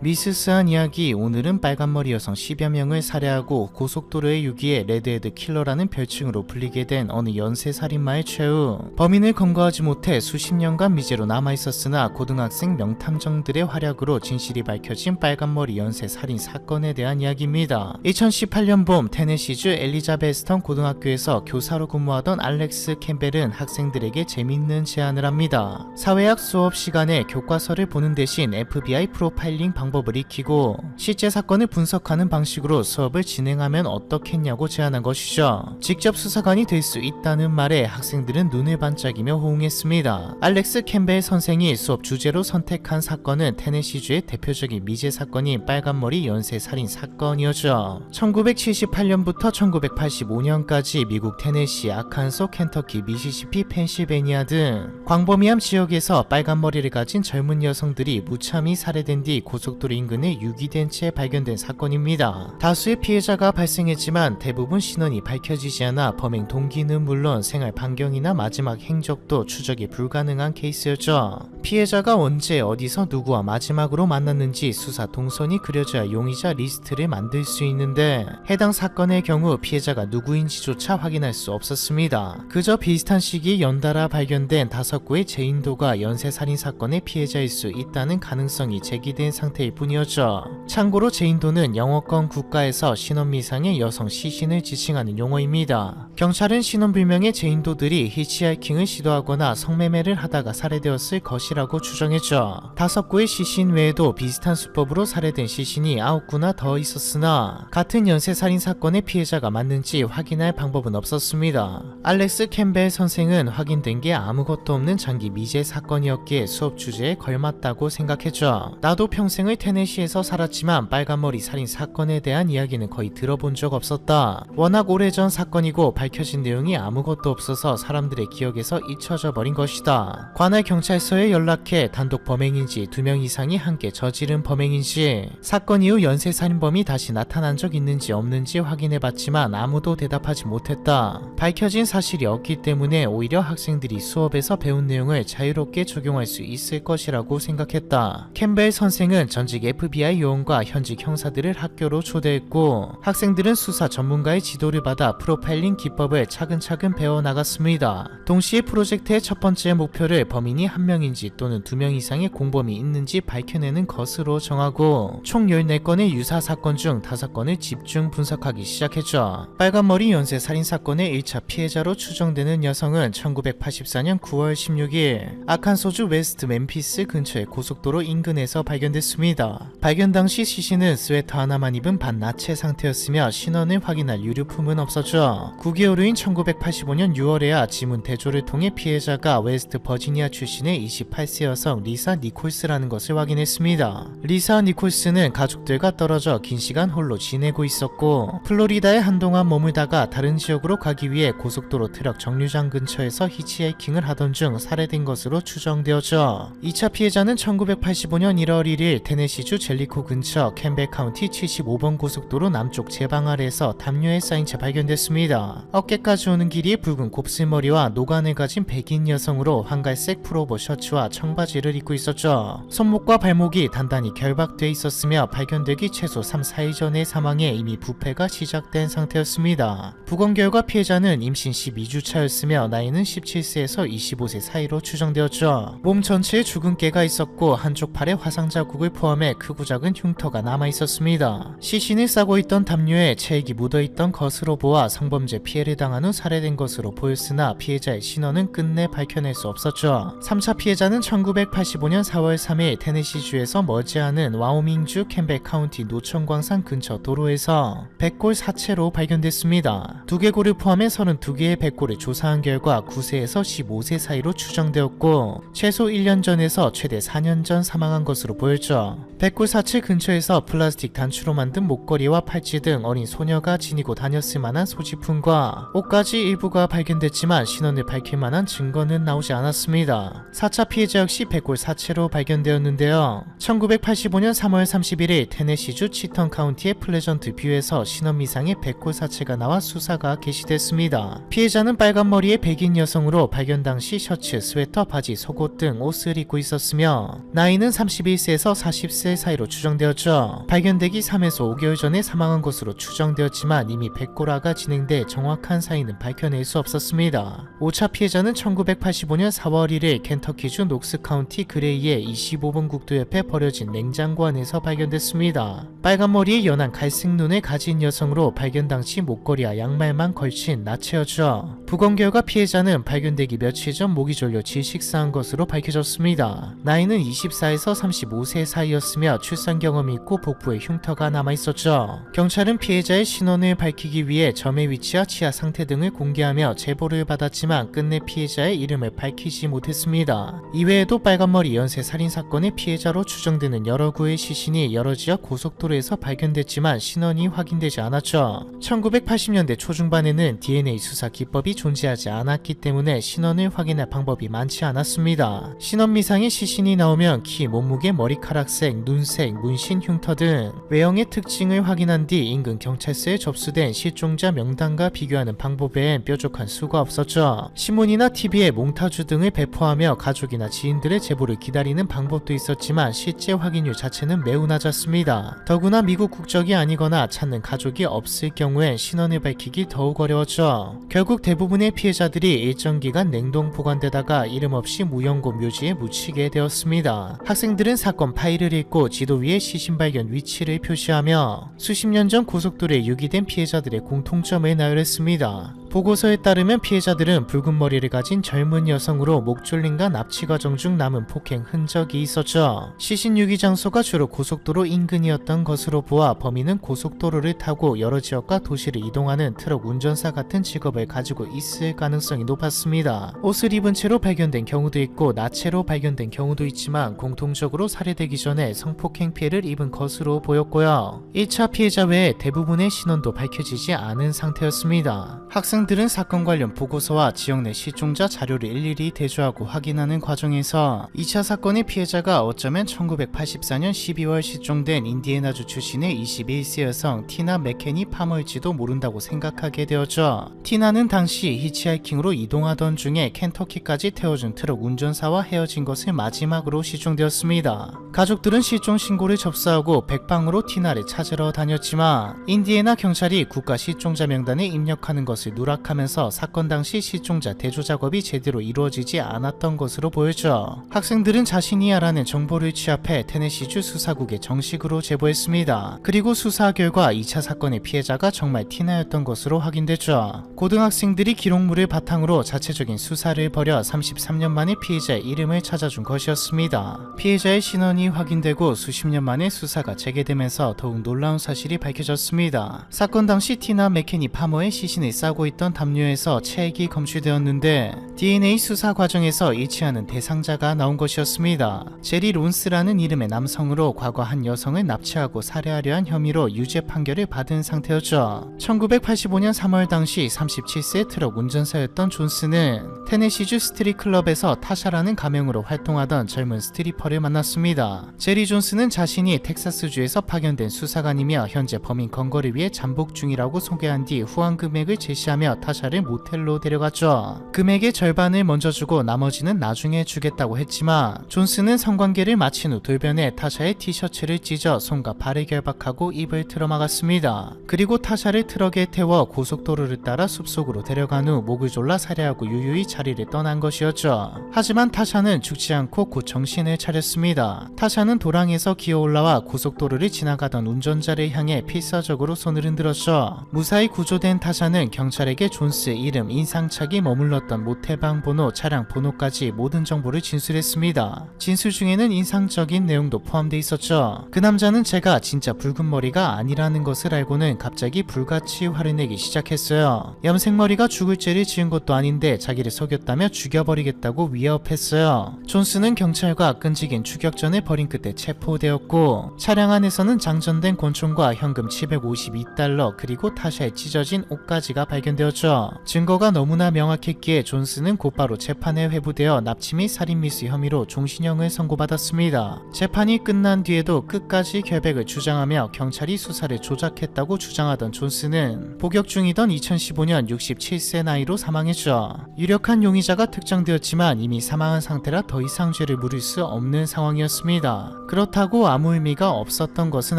미스스한 이야기. 오늘은 빨간머리 여성 10여 명을 살해하고 고속도로의 유기에 레드헤드 킬러라는 별칭으로 불리게 된 어느 연쇄살인마의 최후. 범인을 검거하지 못해 수십 년간 미제로 남아있었으나 고등학생 명탐정들의 활약으로 진실이 밝혀진 빨간머리 연쇄살인 사건에 대한 이야기입니다. 2018년 봄 테네시주 엘리자베스턴 고등학교에서 교사로 근무하던 알렉스 캠벨은 학생들에게 재미있는 제안을 합니다. 사회학 수업 시간에 교과서를 보는 대신 FBI 프로파일링 방법을 익히고 실제 사건을 분석하는 방식으로 수업을 진행하면 어떻겠냐고 제안한 것이죠. 직접 수사관이 될 수 있다는 말에 학생들은 눈을 반짝이며 호응했습니다. 알렉스 캠벨 선생이 수업 주제로 선택한 사건은 테네시주의 대표적인 미제 사건인 빨간머리 연쇄살인 사건이었죠. 1978년부터 1985년까지 미국 테네시, 아칸소, 켄터키, 미시시피, 펜실베니아 등 광범위한 지역에서 빨간머리를 가진 젊은 여성들이 무참히 살해된 뒤 고속도로 인근에 유기된 채 발견된 사건입니다. 다수의 피해자가 발생했지만 대부분 신원이 밝혀지지 않아 범행 동기는 물론 생활 반경이나 마지막 행적도 추적이 불가능한 케이스였죠. 피해자가 언제 어디서 누구와 마지막으로 만났는지 수사 동선이 그려져야 용의자 리스트를 만들 수 있는데 해당 사건의 경우 피해자가 누구인지조차 확인할 수 없었습니다. 그저 비슷한 시기 연달아 발견된 5구의 재인도가 연쇄살인 사건의 피해자일 수 있다는 가능성이 제기된 상태일 뿐이었죠. 참고로 재인도는 영어권 국가에서 신원미상의 여성 시신을 지칭하는 용어입니다. 경찰은 신원불명의 재인도들이 히치하이킹을 시도하거나 성매매를 하다가 살해되었을 것이라고 추정했죠. 5구의 시신 외에도 비슷한 수법으로 살해된 시신이 9구나 더 있었으나 같은 연쇄살인 사건의 피해자가 맞는지 확인할 방법은 없었습니다. 알렉스 캠벨 선생은 확인된 게 아무것도 없는 장기 미제 사건이었기에 수업 주제에 걸맞다고 생각했죠. 나도 평생을 테네시에서 살았지만 빨간머리 살인 사건에 대한 이야기는 거의 들어본 적 없었다. 워낙 오래전 사건이고 밝혀진 내용이 아무것도 없어서 사람들의 기억에서 잊혀져 버린 것이다. 관할 경찰서에 연락해 단독 범행인지 2명 이상이 함께 저지른 범행인지 사건 이후 연쇄살인범이 다시 나타난 적 있는지 없는지 확인해봤지만 아무도 대답하지 못했다. 밝혀진 사실이 없기 때문에 오히려 학생들이 수업에서 배운 내용을 자유롭게 적용할 수 있을 것이라고 생각했다. 캠벨 선생은 전직 FBI 요원과 현직 형사들을 학교로 초대했고 학생들은 수사 전문가의 지도를 받아 프로파일링 기법을 차근차근 배워나갔습니다. 동시에 프로젝트의 첫 번째 목표를 범인이 1명인지 또는 2명 이상의 공범이 있는지 밝혀내는 것으로 정하고 총 14건의 유사 사건 중 5건을 집중 분석하기 시작했죠. 빨간머리 연쇄살인 사건의 1차 피해자로 추정되는 여성은 1984년 9월 16일 아칸소주 웨스트 멤피스 근처의 고속도로 인근에서 발견됐습니다. 발견 당시 시신은 스웨터 하나만 입은 반나체 상태였으며 신원을 확인할 유류품은 없었죠. 9개월 후인 1985년 6월에야 지문 대조를 통해 피해자가 웨스트 버지니아 출신의 28세 여성 리사 니콜스라는 것을 확인했습니다. 리사 니콜스는 가족들과 떨어져 긴 시간 홀로 지내고 있었고 플로리다에 한동안 머물다가 다른 지역으로 가기 위해 고속도로 트럭 정류장 근처에서 히치하이킹을 하던 중 살해된 것으로 추정되었죠. 2차 피해자는 1985년 1월 1일 테네시주 젤리코 근처 캠벨 카운티 75번 고속도로 남쪽 제방 아래에서 담요에 쌓인 채 발견됐습니다. 어깨까지 오는 길이의 붉은 곱슬머리와 노관을 가진 백인 여성으로 황갈색 풀오버 셔츠와 청바지를 입고 있었죠. 손목과 발목이 단단히 결박돼 있었으며 발견되기 최소 3-4일 전의 사망에 이미 부패가 시작된 상태였습니다. 부검 결과 피해자는 임신 12주 차였으며 나이는 17세에서 25세 사이로 추정되었죠. 몸 전체에 죽은 깨가 있었고 한쪽 팔에 화상 자국을 포함해 크고 작은 흉터가 남아있었습니다. 시신을 싸고 있던 담요에 체액이 묻어있던 것으로 보아 성범죄 피해를 당한 후 살해된 것으로 보였으나 피해자의 신원은 끝내 밝혀낼 수 없었죠. 3차 피해자는 1985년 4월 3일 테네시주에서 머지않은 와오밍주 캠벨 카운티 노천광산 근처 도로에서 백골 사체로 발견됐습니다. 두개골을 포함해 32개의 백골을 조사한 결과 9세에서 15세 사이로 추정되었고 최소 1년 전에서 최대 4년 전 사망한 것으로 보였죠. 백골 사체 근처에서 플라스틱 단추로 만든 목걸이와 팔찌 등 어린 소녀가 지니고 다녔을 만한 소지품과 옷까지 일부가 발견됐지만 신원을 밝힐 만한 증거는 나오지 않았습니다. 4차 피해자 역시 백골 사체로 발견되었는데요. 1985년 3월 31일 테네시주 치턴 카운티의 플레전트 뷰에서 신원미상의 백골 사체가 나와 수사가 개시됐습니다. 피해자는 빨간 머리의 백인 여성으로 발견 당시 셔츠, 스웨터, 바지, 속옷 등 옷을 입고 있었으며 나이는 31세에서 30세 사이로 추정되었죠. 발견되기 3에서 5개월 전에 사망한 것으로 추정되었지만 이미 백골화가 진행돼 정확한 사인은 밝혀낼 수 없었습니다. 5차 피해자는 1985년 4월 1일 켄터키주 녹스 카운티 그레이의 25번 국도 옆에 버려진 냉장고 안에서 발견됐습니다. 빨간 머리에 연한 갈색 눈을 가진 여성으로 발견 당시 목걸이와 양말만 걸친 나체였죠. 부검 결과 피해자는 발견되기 며칠 전 목이 졸려 질식사한 것으로 밝혀졌습니다. 나이는 24에서 35세 사이였으며 출산 경험이 있고 복부에 흉터가 남아있었죠. 경찰은 피해자의 신원을 밝히기 위해 점의 위치와 치아 상태 등을 공개하며 제보를 받았지만 끝내 피해자의 이름을 밝히지 못했습니다. 이외에도 빨간머리 연쇄 살인사건의 피해자로 추정되는 여러 구의 시신이 여러 지역 고속도로에서 발견됐지만 신원이 확인되지 않았죠. 1980년대 초중반에는 DNA 수사 기법이 존재하지 않았기 때문에 신원을 확인할 방법이 많지 않았습니다. 신원 미상의 시신이 나오면 키, 몸무게, 머리카락색, 눈색, 문신, 흉터 등 외형의 특징을 확인한 뒤 인근 경찰서에 접수된 실종자 명단과 비교하는 방법 외엔 뾰족한 수가 없었죠. 신문이나 TV에 몽타주 등을 배포하며 가족이나 지인들의 제보를 기다리는 방법도 있었지만 실제 확인율 자체는 매우 낮았습니다. 더구나 미국 국적이 아니거나 찾는 가족이 없을 경우엔 신원을 밝히기 더욱 어려웠죠. 결국 대부분의 피해자들이 일정 기간 냉동 보관되다가 이름 없이 무연고 묘지에 묻히게 되었습니다. 학생들은 사건 파일을 읽고 지도 위에 시신 발견 위치를 표시하며 수십 년 전 고속도로에 유기된 피해자들의 공통점을 나열했습니다. 보고서에 따르면 피해자들은 붉은 머리를 가진 젊은 여성으로 목졸림과 납치 과정 중 남은 폭행 흔적이 있었죠. 시신 유기 장소가 주로 고속도로 인근이었던 것으로 보아 범인은 고속도로를 타고 여러 지역과 도시를 이동하는 트럭 운전사 같은 직업을 가지고 있을 가능성이 높았습니다. 옷을 입은 채로 발견된 경우도 있고 나체로 발견된 경우도 있지만 공통적으로 살해되기 전에 성폭행 피해를 입은 것으로 보였고요. 1차 피해자 외에 대부분의 신원도 밝혀지지 않은 상태였습니다. 학생들은 사건 관련 보고서와 지역 내 실종자 자료를 일일이 대조하고 확인하는 과정에서 2차 사건의 피해자가 어쩌면 1984년 12월 실종된 인디애나주 출신의 21세 여성 티나 맥케니 파머일지도 모른다고 생각하게 되었죠. 티나는 당시 히치하이킹으로 이동하던 중에 켄터키까지 태워준 트럭 운전사와 헤어진 것을 마지막으로 실종되었습니다. 가족들은 실종 신고를 접수하고 백방으로 티나를 찾으러 다녔지만 인디애나 경찰이 국가 실종자 명단에 입력하는 것을 누락하면서 사건 당시 실종자 대조 작업이 제대로 이루어지지 않았던 것으로 보였죠. 학생들은 자신이 알아낸 정보를 취합해 테네시주 수사국에 정식으로 제보했습니다. 그리고 수사 결과 2차 사건의 피해자가 정말 티나였던 것으로 확인됐죠. 고등학생들이 기록물을 바탕으로 자체적인 수사를 벌여 33년 만에 피해자의 이름을 찾아준 것이었습니다. 피해자의 신원이 확인되고 수십 년 만에 수사가 재개되면서 더욱 놀라운 사실이 밝혀졌습니다. 사건 당시 티나 맥케니 파머의 시신을 싸고 있던 담요에서 체액이 검출되었는데 DNA 수사 과정에서 일치하는 대상자가 나온 것이었습니다. 제리 론스라는 이름의 남성으로 과거 한 여성을 납치하고 살해하려 한 혐의로 유죄 판결을 받은 상태였죠. 1985년 3월 당시 37세 트럭 운전사였던 존스는 테네시주 스트릿 클럽에서 타샤라는 가명으로 활동하던 젊은 스트리퍼를 만났습니다. 제리 존스는 자신이 텍사스주에서 파견된 수사관이며 현재 범인 검거를 위해 잠복 중이라고 소개한 뒤 후원 금액을 제시하며 타샤를 모텔로 데려갔죠. 금액의 절반을 먼저 주고 나머지는 나중에 주겠다고 했지만 존스는 성관계를 마친 후 돌변해 타샤의 티셔츠를 찢어 손과 발을 결박하고 입을 틀어막았습니다. 그리고 타샤를 트럭에 태워 고속도로를 따라 숲속으로 데려간 후 목을 졸라 살해하고 유유히 자리를 떠난 것이었죠. 하지만 타샤는 죽지 않고 곧 정신을 차렸습니다. 타샤는 도랑에서 기어 올라와 고속도로를 지나가던 운전자를 향해 필사적으로 손을 흔들었죠. 무사히 구조된 타샤는 경찰에게 존스 이름, 인상착이 머물렀던 모텔방 번호, 차량 번호까지 모든 정보를 진술했습니다. 진술 중에는 인상적인 내용도 포함되어 있었죠. 그 남자는 제가 진짜 붉은 머리가 아니라는 것을 알고는 갑자기 불같이 화를 내기 시작했어요. 염색머리가 죽을 죄를 지은 것도 아닌데 자기를 속였다며 죽여버리겠다고 위협했어요. 존스는 경찰과 끈질긴 추격전을 벌인 끝에 체포되었고 차량 안에서는 장전된 권총과 현금 $752 그리고 타샤의 찢어진 옷가지가 발견되었습니다. 되었죠. 증거가 너무나 명확했기에 존스는 곧바로 재판에 회부되어 납치 및 살인 미수 혐의로 종신형을 선고받았습니다. 재판이 끝난 뒤에도 끝까지 결백을 주장하며 경찰이 수사를 조작했다고 주장하던 존스는 복역 중이던 2015년 67세 나이로 사망했죠. 유력한 용의자가 특정되었지만 이미 사망한 상태라 더 이상 죄를 물을 수 없는 상황이었습니다. 그렇다고 아무 의미가 없었던 것은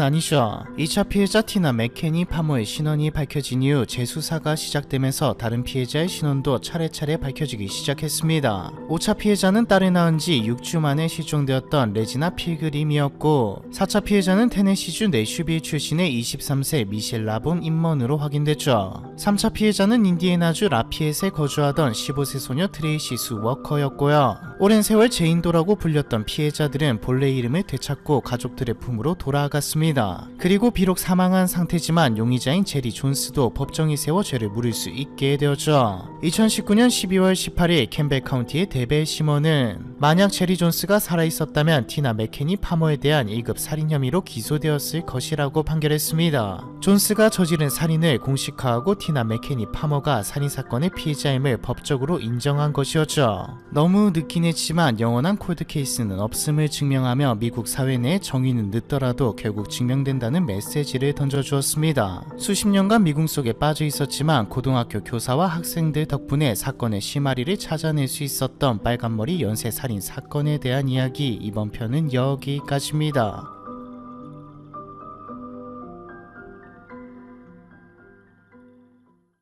아니죠. 2차 피해자 티나 맥케니 파머의 신원이 밝혀진 이후 재수사가 시작되면서 다른 피해자의 신원도 차례차례 밝혀지기 시작했습니다. 5차 피해자는 딸을 낳은 지 6주 만에 실종되었던 레지나 필그림이었고 4차 피해자는 테네시주 내슈빌 출신의 23세 미셸 라본 임먼으로 확인됐죠. 3차 피해자는 인디애나주 라피엣에 거주하던 15세 소녀 트레이시 수 워커였고요. 오랜 세월 제인도라고 불렸던 피해자들은 본래 이름을 되찾고 가족들의 품으로 돌아갔습니다. 그리고 비록 사망한 상태지만 용의자인 제리 존스도 법정에 세워 죄를 물을 수 있게 되었죠. 2019년 12월 18일 캠벨 카운티의 데벨 시먼은 만약 제리 존스가 살아있었다면 티나 맥케니 파머에 대한 1급 살인 혐의로 기소되었을 것이라고 판결했습니다. 존스가 저지른 살인을 공식화하고 티나 맥케니 파머가 살인사건의 피해자임을 법적으로 인정한 것이었죠. 너무 늦긴 했지만 영원한 콜드케이스는 없음을 증명하며 미국 사회 내 정의는 늦더라도 결국 증명된다는 메시지를 던져주었습니다. 수십 년간 미궁 속에 빠져 있었지만 고등학교 교사와 학생들 덕분에 사건의 실마리를 찾아낼 수 있었던 빨간머리 연쇄살인 사건에 대한 이야기, 이번 편은 여기까지입니다.